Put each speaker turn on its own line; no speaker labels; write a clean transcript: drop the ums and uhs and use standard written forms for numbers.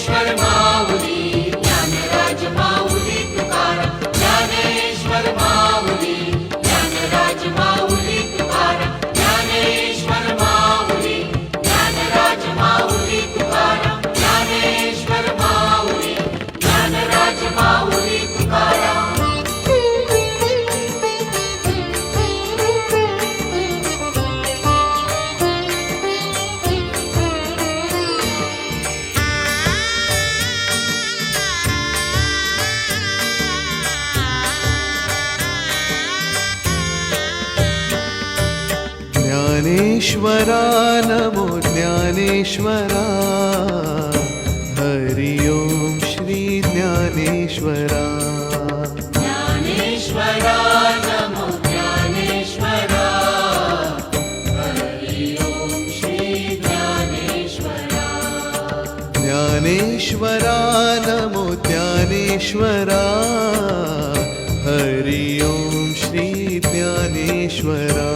Dnyaneshwar Mauli Dnyanraj Mauli Tukaram Dnyaneshwar Mauli Dnyanraj Mauli Tukaram Dnyaneshwar Mauli Dnyanraj Mauli Tukaram Dnyaneshwar Mauli Dnyanraj Mauli Tukaram
Dnyaneshwara Namo Dnyaneshwara Hari Om Shri Dnyaneshwara
Dnyaneshwara Namo Dnyaneshwara Hari Om Shri Dnyaneshwara
Dnyaneshwara Namo Dnyaneshwara Hari Om Shri Dnyaneshwara